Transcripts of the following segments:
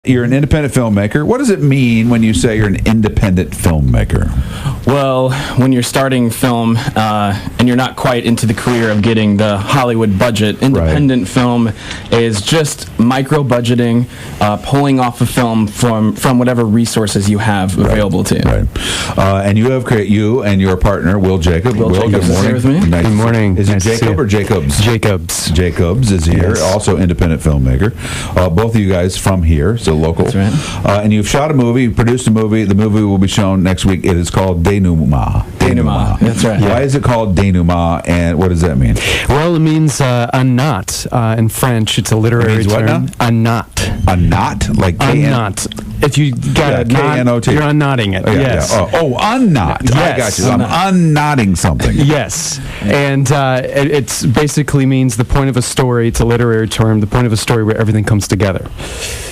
You're an independent filmmaker. What does it mean when you say you're an independent filmmaker? Well, when you're starting film and you're not quite into the career of getting the Hollywood budget, independent film is just micro-budgeting, pulling off a film from whatever resources you have available to you. Right. And you have you and your partner, Will Jacob. Will Jacobs is here with me. Nice. Good morning. Is it Jacob or Jacobs? Jacobs. Jacobs is here, also independent filmmaker. Both of you guys from here, so local. That's right. And you've shot a movie, you produced a movie. The movie will be shown next week. It is called Denouement. Denouement. That's right. Why is it called Denouement, and what does that mean? Well, it means a knot in French. It's a literary what term. now? A knot. A knot? Like A knot. If you got a knot, K-N-O-T. you're unknotting it. Yes. Yeah. Oh, unknot. Yes. I got you. I'm unknotting something. Yes. And it basically means the point of a story. It's a literary term. The point of a story where everything comes together.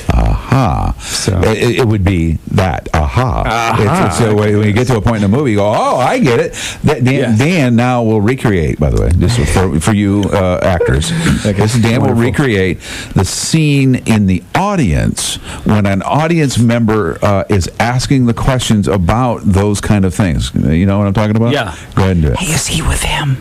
Aha. So it would be that. Aha. So when you get to a point in the movie, you go, oh, I get it. Dan now will recreate, by the way, just for you actors. Dan will recreate the scene in the audience when an audience member is asking the questions about those kind of things. You know what I'm talking about? Yeah. Go ahead and do it. Hey, is he with him?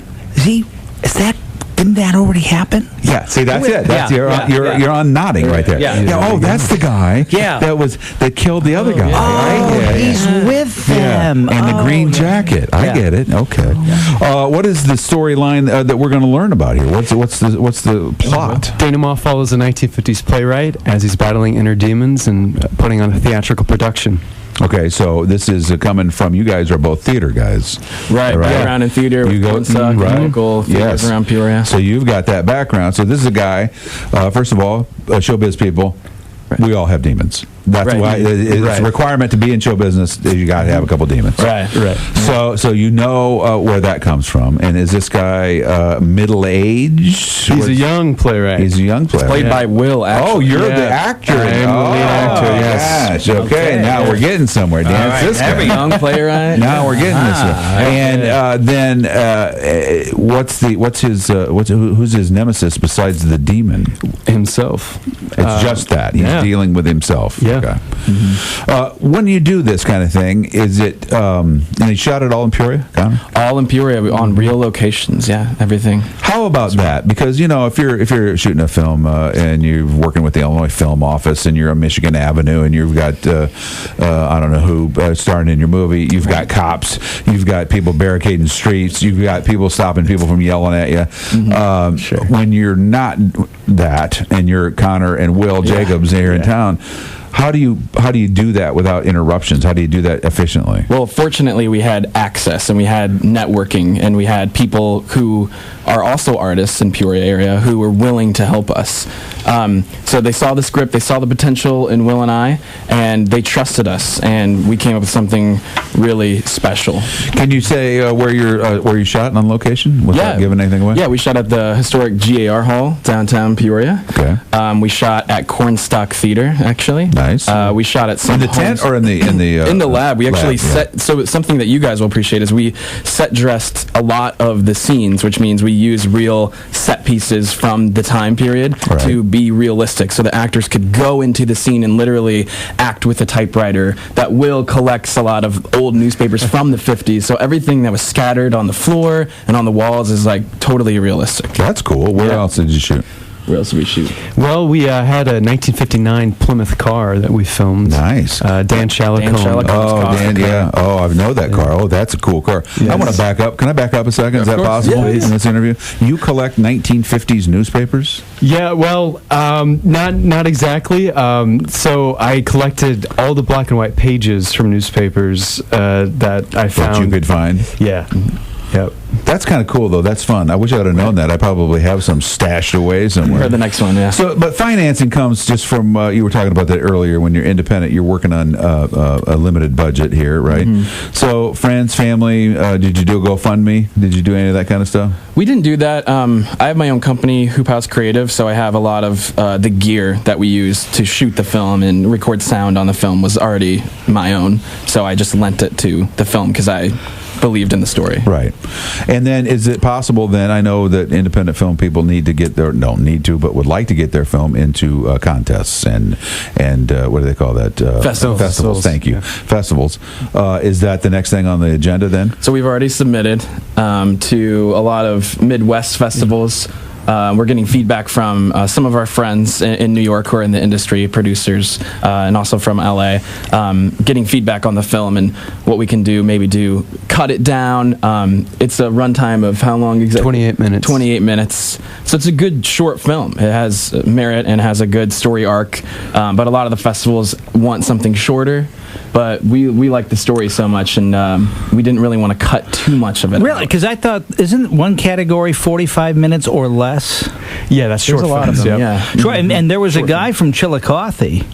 Didn't that already happen? Yeah, see, that's it. That's you're on nodding right there. Yeah. That's the guy Yeah. that killed the other guy. Oh, he's with them. And the green jacket. I get it. Okay. What is the storyline that we're going to learn about here? What's the plot? Denouement follows a 1950s playwright as he's battling inner demons and putting on a theatrical production. Okay, so this is coming from, you guys are both theater guys. Right. Around in theater. You go local theaters around Peoria. So you've got that background. So this is a guy, first of all, showbiz people, we all have demons. That's why it's a requirement to be in show business is you got to have a couple demons. Right. So you know where that comes from. And is this guy middle-aged? He's a young playwright. He's a young playwright. Played by Will, actually. Oh, you're the actor. I am the lead actor, yes. Gosh, okay, now we're getting somewhere, Dan. Right, It's this every guy. young playwright. Now we're getting this one. And then who's his nemesis besides the demon? Himself. It's just that. He's dealing with himself. Yeah. Okay. When you do this kind of thing, is it, and you shot it all in Peoria, Connor? All in Peoria on real locations, everything. How about that? Because, if you're shooting a film and you're working with the Illinois Film Office and you're on Michigan Avenue and you've got, I don't know who starring in your movie, you've got cops, you've got people barricading streets, you've got people stopping people from yelling at you. Sure. When you're not that and you're Connor and Will Jacobs here in town, how do you do that without interruptions? How do you do that efficiently? Well, fortunately, we had access and we had networking and we had people who are also artists in Peoria area who were willing to help us. So they saw the script, they saw the potential in Will and I, and they trusted us, and we came up with something really special. Can you say where you shot on location without giving anything away? Yeah, we shot at the historic GAR Hall, downtown Peoria. Okay. We shot at Cornstalk Theater, actually. Nice. We shot at some in the tent or in the in the lab. We actually set. So something that you guys will appreciate is we set dressed a lot of the scenes, which means we use real set pieces from the time period to be realistic, so the actors could go into the scene and literally act with a typewriter. That Will collects a lot of old newspapers from the 50s, so everything that was scattered on the floor and on the walls is like totally realistic. That's cool. Where else did you shoot? Where else did we shoot? Well, we had a 1959 Plymouth car that we filmed. Nice. Dan Shalacone. Dan, yeah. Oh, I know that car. Oh, that's a cool car. Yes. I want to back up. Can I back up a second? Is that possible in this interview? You collect 1950s newspapers? Yeah, well, not exactly. So I collected all the black and white pages from newspapers that I found. That you could find? Yeah. Yep. That's kind of cool, though. That's fun. I wish I would have known that. I probably have some stashed away somewhere. For the next one, yeah. So, but financing comes just from, you were talking about that earlier, when you're independent, you're working on a limited budget here, right? Mm-hmm. So, friends, family, did you do a GoFundMe? Did you do any of that kind of stuff? We didn't do that. I have my own company, Hoop House Creative, so I have a lot of the gear that we use to shoot the film and record sound on the film was already my own. So I just lent it to the film because I believed in the story. Right. And then is it possible then, I know that independent film people need to get their, don't need to, but would like to get their film into contests and what do they call that? Festivals. Thank you. Yeah. Festivals. Is that the next thing on the agenda then? So we've already submitted to a lot of Midwest festivals. We're getting feedback from some of our friends in New York who are in the industry, producers, and also from LA, getting feedback on the film and what we can do, maybe cut it down. It's a runtime of how long exactly? 28 minutes. 28 minutes. So it's a good short film. It has merit and has a good story arc, but a lot of the festivals want something shorter. But we like the story so much, and we didn't really want to cut too much of it. Really? Because I thought, isn't one category 45 minutes or less? Yeah, that's short. There's a lot of them. Yeah. Sure. And there was a guy from Chillicothe.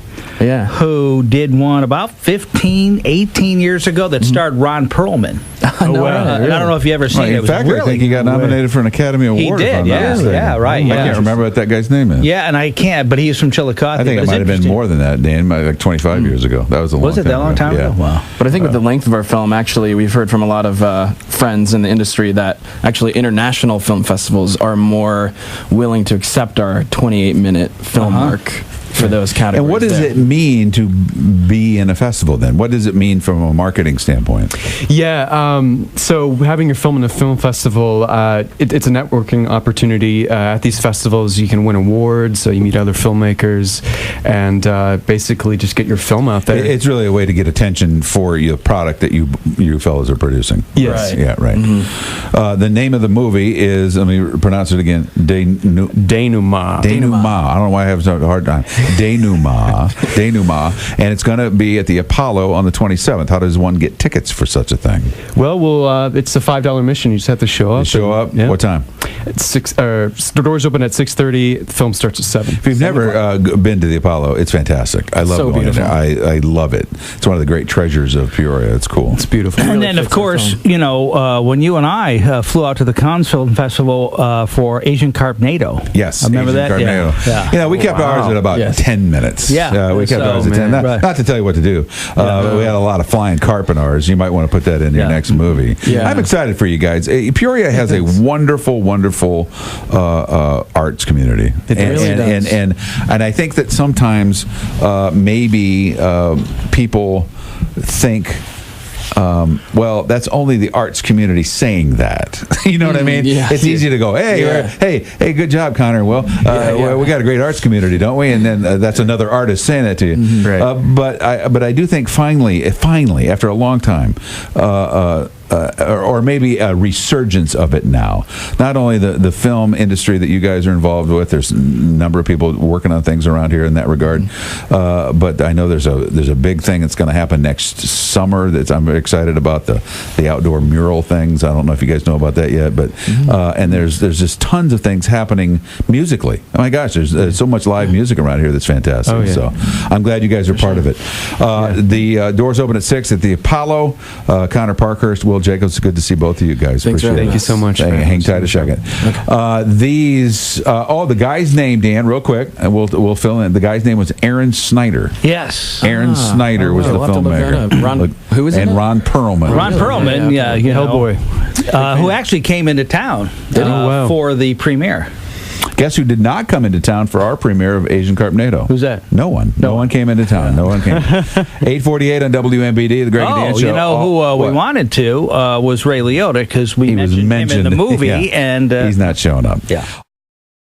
Yeah. Who did one about 15, 18 years ago that starred Ron Perlman. No, I don't know if you ever seen it. In fact, I think he got nominated for an Academy Award. He did, yeah, right. I can't remember what that guy's name is. Yeah, and I can't, but he is from Chillicothe. I think it might have been more than that, Dan. Like 25 years ago. That was a long time ago. Was it that long time ago? Wow. But I think with the length of our film, actually, we've heard from a lot of friends in the industry that actually international film festivals are more willing to accept our 28-minute film arc for those categories. And what does it mean to be in a festival then? What does it mean from a marketing standpoint? Yeah, so having your film in a film festival, it's a networking opportunity. At these festivals, you can win awards, you meet other filmmakers, and basically just get your film out there. It's really a way to get attention for your product that you fellows are producing. Yes. Right. Yeah, right. Mm-hmm. The name of the movie is, let me pronounce it again, Denouement. Denouement. I don't know why I have such a hard time. Denouement, and it's going to be at the Apollo on the 27th. How does one get tickets for such a thing? Well, it's a $5 admission. You just have to show up. Show up. Yeah. What time? It's 6. The doors open at 6:30. The film starts at 7. If you've never been to the Apollo, it's fantastic. I love going there. I love it. It's one of the great treasures of Peoria. It's cool. It's beautiful. And then, of course, when you and I flew out to the Cannes Film Festival for Asian Carpnado. Yes, I remember that. Carpnado. Yeah. We kept ours at about 10 minutes. Yeah, we kept ours at 10. Not to tell you what to do. We had a lot of flying carp in ours. You might want to put that in your next movie. Yeah. I'm excited for you guys. Peoria has a wonderful arts community. It really does. And I think that sometimes maybe people think, well, that's only the arts community saying that. You know what I mean? Yeah. It's easy to go, hey, good job, Connor. Well, we got a great arts community, don't we? And then that's another artist saying that to you. Mm-hmm. Right. But I do think finally, after a long time, or maybe a resurgence of it now. Not only the film industry that you guys are involved with, there's a number of people working on things around here in that regard, but I know there's a big thing that's going to happen next summer that I'm excited about, the outdoor mural things. I don't know if you guys know about that yet, but and there's just tons of things happening musically. Oh my gosh, there's so much live music around here that's fantastic. Oh, yeah. So I'm glad you guys are part of it. The doors open at 6 at the Apollo. Connor Parkhurst, Will Jacobs, it's good to see both of you guys. Thank you so much. Hang tight a second. Okay. The guy's name, Dan, real quick, and we'll fill in. The guy's name was Aaron Snyder. Yes. Aaron Snyder was the filmmaker. Who was it? And Ron Perlman. Ron Perlman, Hellboy. Who actually came into town for the premiere. Guess who did not come into town for our premiere of Asian Carpnado? Who's that? No one. No one came into town. No one came. 8:48 on WMBD, the Greg and Dan Show. You know who we wanted to was Ray Liotta, because we mentioned him in the movie. And he's not showing up. Yeah.